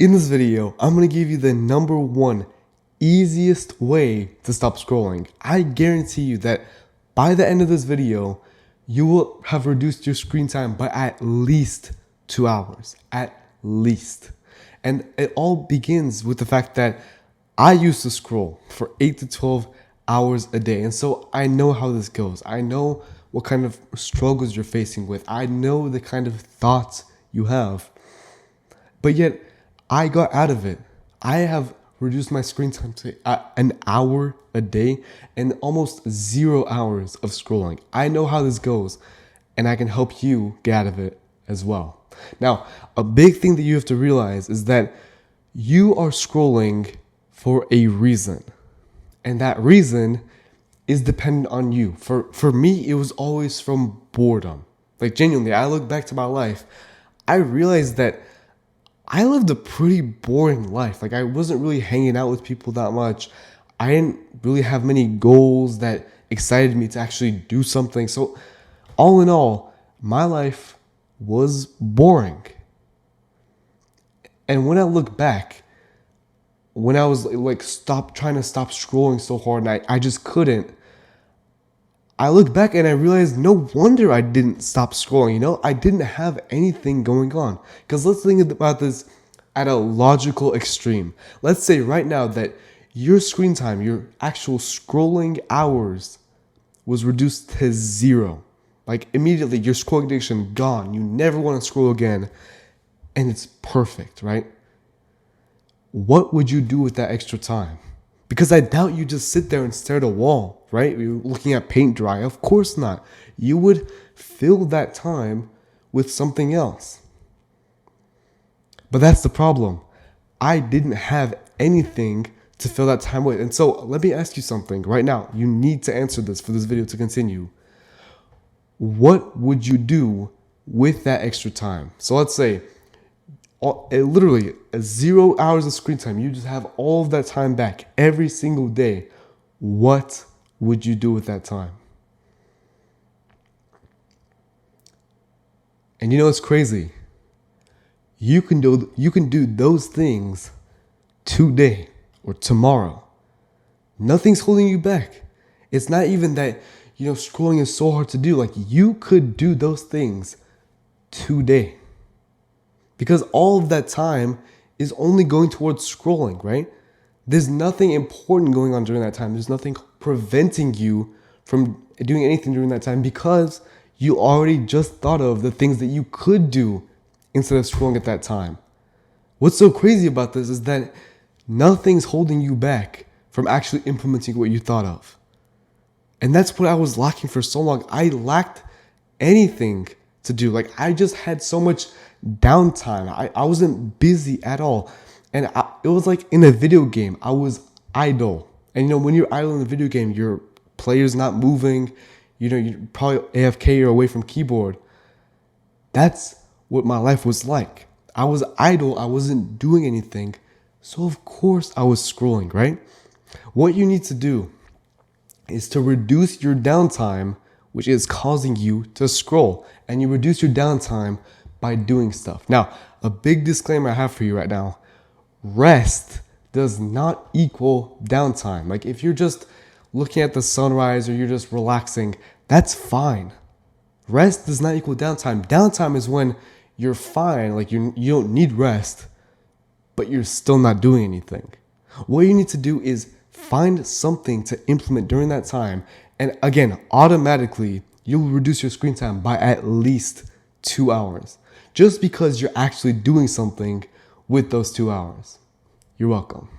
In this video, I'm going to give you the number one easiest way to stop scrolling. I guarantee you that by the end of this video, you will have reduced your screen time by at least 2 hours, at least. And it all begins with the fact that I used to scroll for 8 to 12 hours a day. And so I know how this goes. I know what kind of struggles you're facing with. I know the kind of thoughts you have. But yet, I got out of it. I have reduced my screen time to an hour a day and almost 0 hours of scrolling. I know how this goes, and I can help you get out of it as well. Now, a big thing that you have to realize is that you are scrolling for a reason, and that reason is dependent on you. For me, it was always from boredom. Like, genuinely, I look back to my life, I realized that I lived a pretty boring life. Like, I wasn't really hanging out with people that much. I didn't really have many goals that excited me to actually do something. So all in all, my life was boring. And when I look back, when I was like trying to stop scrolling so hard and I just couldn't, I look back and I realized no wonder I didn't stop scrolling. I didn't have anything going on. Because let's think about this at a logical extreme. Let's say right now that your screen time, your actual scrolling hours was reduced to 0. Like immediately your scrolling addiction gone. You never want to scroll again. And it's perfect, right? What would you do with that extra time? Because I doubt you just sit there and stare at a wall, right? You're looking at paint dry. Of course not. You would fill that time with something else. But that's the problem. I didn't have anything to fill that time with. And so let me ask you something right now. You need to answer this for this video to continue. What would you do with that extra time? So let's say literally 0 hours of screen time. You just have all of that time back every single day. What would you do with that time? And it's crazy. You can do those things today or tomorrow. Nothing's holding you back. It's not even that, scrolling is so hard to do. Like, you could do those things today. Because all of that time is only going towards scrolling, right? There's nothing important going on during that time. There's nothing preventing you from doing anything during that time because you already just thought of the things that you could do instead of scrolling at that time. What's so crazy about this is that nothing's holding you back from actually implementing what you thought of. And that's what I was lacking for so long. I lacked anything to do. Like, I just had so much downtime. I wasn't busy at all. And it was like in a video game, I was idle. And when you're idle in a video game, your player's not moving, you're probably AFK or away from keyboard. That's what my life was like. I was idle, I wasn't doing anything. So of course I was scrolling, right? What you need to do is to reduce your downtime, which is causing you to scroll. And you reduce your downtime by doing stuff. Now, a big disclaimer I have for you right now. Rest does not equal downtime. Like, if you're just looking at the sunrise or you're just relaxing, that's fine. Rest does not equal downtime. Downtime is when you're fine, like you don't need rest, but you're still not doing anything. What you need to do is find something to implement during that time. And again, automatically, you'll reduce your screen time by at least 2 hours. Just because you're actually doing something with those 2 hours. You're welcome.